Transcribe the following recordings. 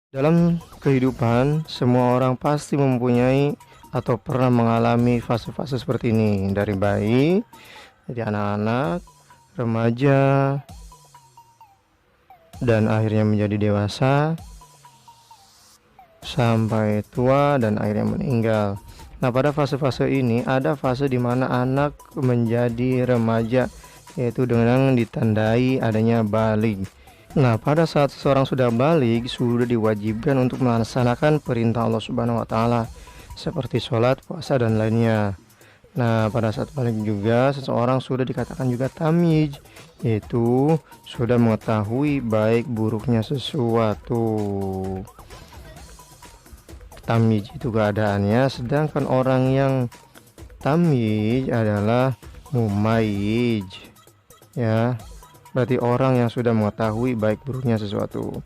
Dalam kehidupan, semua orang pasti mempunyai atau pernah mengalami fase-fase seperti ini, dari bayi, jadi anak-anak, remaja, dan akhirnya menjadi dewasa, sampai tua dan akhirnya meninggal. Nah, pada fase-fase ini ada fase di mana anak menjadi remaja, yaitu dengan ditandai adanya baligh. Nah, pada saat seseorang sudah baligh, sudah diwajibkan untuk melaksanakan perintah Allah Subhanahu wa taala seperti sholat, puasa dan lainnya. Nah, pada saat baligh juga seseorang sudah dikatakan juga tamyiz, yaitu sudah mengetahui baik buruknya sesuatu. Tamyiz itu keadaannya, sedangkan orang yang tamyiz adalah mumayyiz, ya. Berarti orang yang sudah mengetahui baik buruknya sesuatu.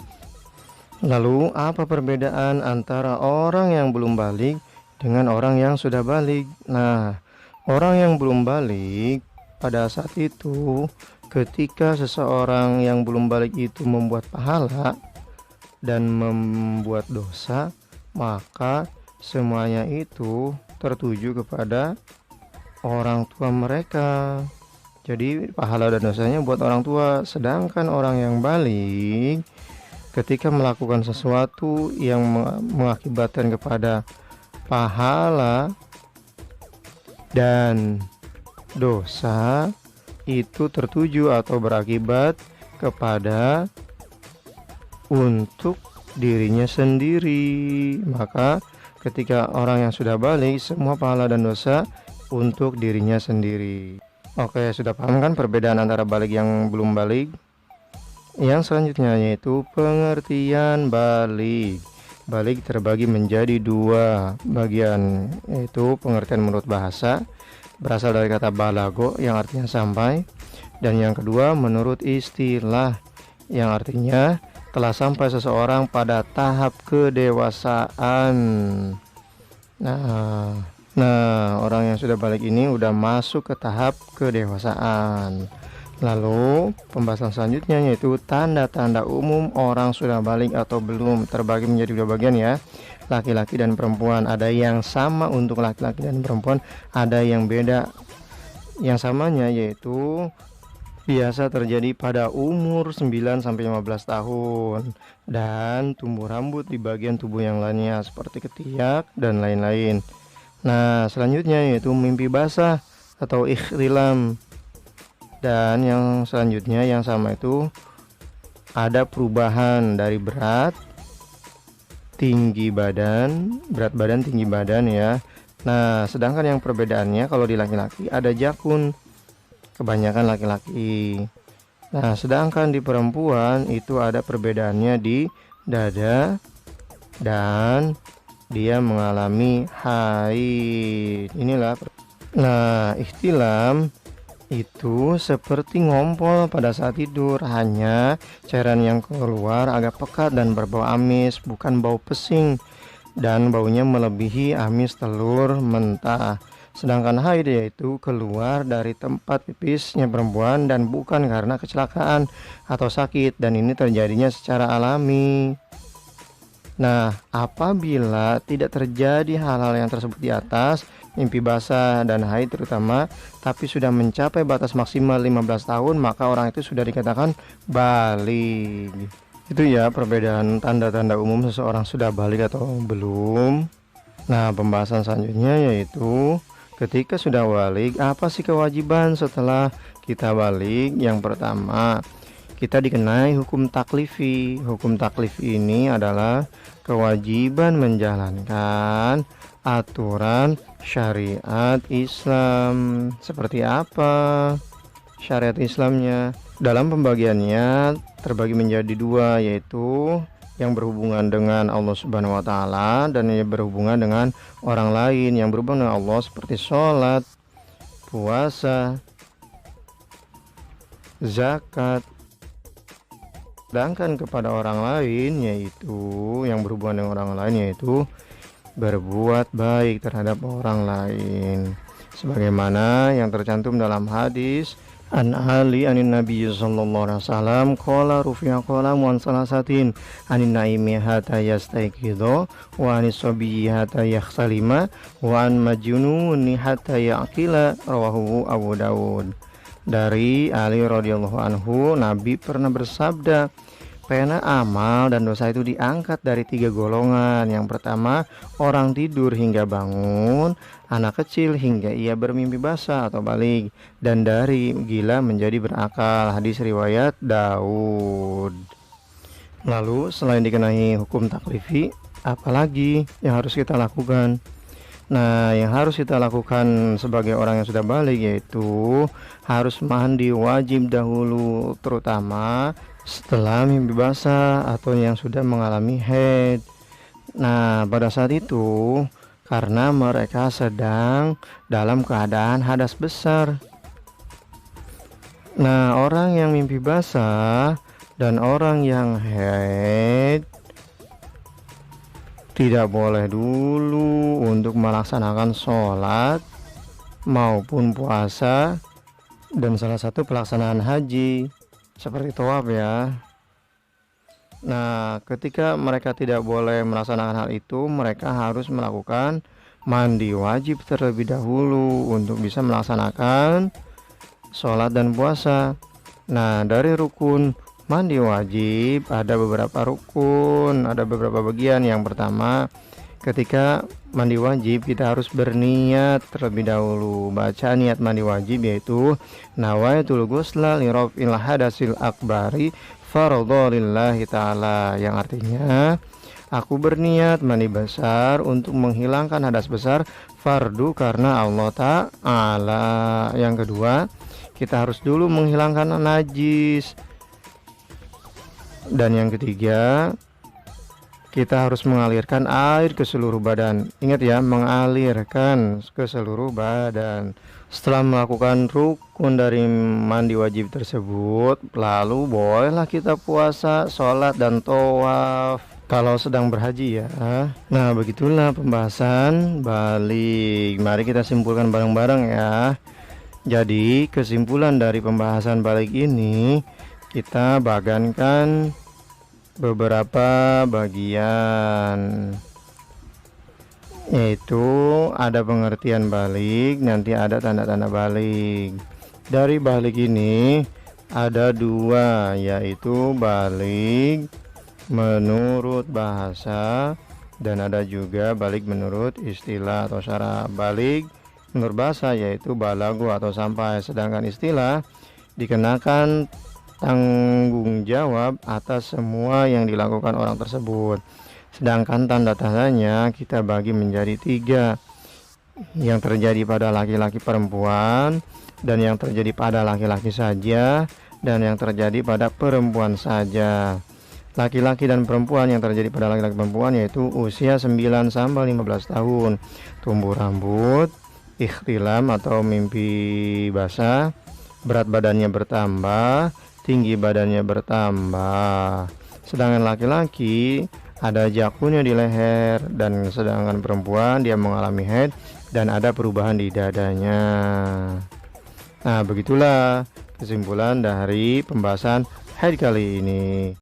Lalu apa perbedaan antara orang yang belum baligh dengan orang yang sudah baligh? Nah, orang yang belum baligh pada saat itu, ketika seseorang yang belum baligh itu membuat pahala dan membuat dosa, maka semuanya itu tertuju kepada orang tua mereka. Jadi pahala dan dosanya buat orang tua. Sedangkan orang yang baligh ketika melakukan sesuatu yang mengakibatkan kepada pahala dan dosa, itu tertuju atau berakibat kepada untuk dirinya sendiri. Maka ketika orang yang sudah baligh, semua pahala dan dosa untuk dirinya sendiri. Oke, sudah paham kan perbedaan antara baligh yang belum baligh? Yang selanjutnya yaitu pengertian baligh. Baligh terbagi menjadi dua bagian, yaitu pengertian menurut bahasa, berasal dari kata balago yang artinya sampai, dan yang kedua menurut istilah, yang artinya telah sampai seseorang pada tahap kedewasaan. Nah, orang yang sudah baligh ini udah masuk ke tahap kedewasaan. Lalu pembahasan selanjutnya yaitu tanda-tanda umum orang sudah baligh atau belum, terbagi menjadi dua bagian ya, laki-laki dan perempuan. Ada yang sama untuk laki-laki dan perempuan, ada yang beda. Yang samanya yaitu biasa terjadi pada umur 9-15 tahun dan tumbuh rambut di bagian tubuh yang lainnya seperti ketiak dan lain-lain. Nah, selanjutnya yaitu mimpi basah atau ikhtilam. Dan yang selanjutnya yang sama itu ada perubahan dari berat badan, tinggi badan ya. Nah, sedangkan yang perbedaannya kalau di laki-laki ada jakun, kebanyakan laki-laki. Nah, sedangkan di perempuan itu ada perbedaannya di dada dan dia mengalami haid. Inilah. Nah, ikhtilam itu seperti ngompol pada saat tidur, hanya cairan yang keluar agak pekat dan berbau amis, bukan bau pesing, dan baunya melebihi amis telur mentah. Sedangkan haid yaitu keluar dari tempat pipisnya perempuan dan bukan karena kecelakaan atau sakit, dan ini terjadinya secara alami. Nah, apabila tidak terjadi hal-hal yang tersebut di atas, mimpi basah dan haid terutama, tapi sudah mencapai batas maksimal 15 tahun, maka orang itu sudah dikatakan baligh. Itu ya perbedaan tanda-tanda umum seseorang sudah baligh atau belum. Nah, pembahasan selanjutnya yaitu ketika sudah baligh, apa sih kewajiban setelah kita baligh? Yang pertama, kita dikenai hukum taklifi. Hukum taklifi ini adalah kewajiban menjalankan aturan syariat Islam. Seperti apa syariat Islamnya? Dalam pembagiannya terbagi menjadi dua, yaitu yang berhubungan dengan Allah Subhanahu wa taala dan yang berhubungan dengan orang lain. Yang berhubungan dengan Allah seperti sholat, puasa, zakat. Sedangkan kepada orang lain yaitu yang berhubungan dengan orang lain yaitu berbuat baik terhadap orang lain, sebagaimana yang tercantum dalam hadis An Ali anin Nabi sallallahu alaihi wasallam qala rufi'a qalamu an salasatin anin naimi hatta yastayqidha wa anis sabiyyi hatta yakhtalima wa an majnuni hatta yaqila, rawahu Abu Dawud. Dari Ali radhiyallahu anhu, Nabi pernah bersabda, pena amal dan dosa itu diangkat dari 3 golongan. Yang pertama, orang tidur hingga bangun, anak kecil hingga ia bermimpi basah atau balik, dan dari gila menjadi berakal. Hadis riwayat Daud. Lalu selain dikenai hukum taklifi, apalagi yang harus kita lakukan? Nah, yang harus kita lakukan sebagai orang yang sudah balik yaitu harus mandi wajib dahulu, terutama setelah mimpi basah atau yang sudah mengalami haid. Nah, pada saat itu karena mereka sedang dalam keadaan hadas besar. Nah, orang yang mimpi basah dan orang yang haid tidak boleh dulu untuk melaksanakan sholat maupun puasa dan salah satu pelaksanaan haji seperti tawaf ya. Nah, ketika mereka tidak boleh melaksanakan hal itu, mereka harus melakukan mandi wajib terlebih dahulu untuk bisa melaksanakan sholat dan puasa. Nah, dari rukun mandi wajib ada beberapa rukun, ada beberapa bagian. Yang pertama, ketika mandi wajib kita harus berniat terlebih dahulu. Baca niat mandi wajib yaitu nawaitul ghusla li raf'il hadasil akbari fardhu lillahi ta'ala, yang artinya aku berniat mandi besar untuk menghilangkan hadas besar fardu karena Allah Ta'ala. Yang kedua, kita harus dulu menghilangkan najis. Dan yang ketiga, kita harus mengalirkan air ke seluruh badan. Ingat ya, mengalirkan ke seluruh badan. Setelah melakukan rukun dari mandi wajib tersebut, lalu bolehlah kita puasa, sholat, dan tawaf kalau sedang berhaji ya. Nah, begitulah pembahasan balik. Mari kita simpulkan bareng-bareng ya. Jadi kesimpulan dari pembahasan balik ini, kita bagikan beberapa bagian, yaitu ada pengertian balik, nanti ada tanda-tanda balik. Dari balik ini ada 2, yaitu balik menurut bahasa dan ada juga balik menurut istilah atau syara. Balik menurut bahasa yaitu balagu atau sampai, sedangkan istilah dikenakan tanggung jawab atas semua yang dilakukan orang tersebut. Sedangkan tanda-tandanya kita bagi menjadi 3, yang terjadi pada laki-laki perempuan, dan yang terjadi pada laki-laki saja, dan yang terjadi pada perempuan saja. Laki-laki dan perempuan yang terjadi pada laki-laki perempuan yaitu usia 9 sampai 15 tahun, tumbuh rambut, ikhtilam atau mimpi basah, berat badannya bertambah, tinggi badannya bertambah. Sedangkan laki-laki ada jakunnya di leher, dan sedangkan perempuan dia mengalami haid dan ada perubahan di dadanya. Nah, begitulah kesimpulan dari pembahasan haid kali ini.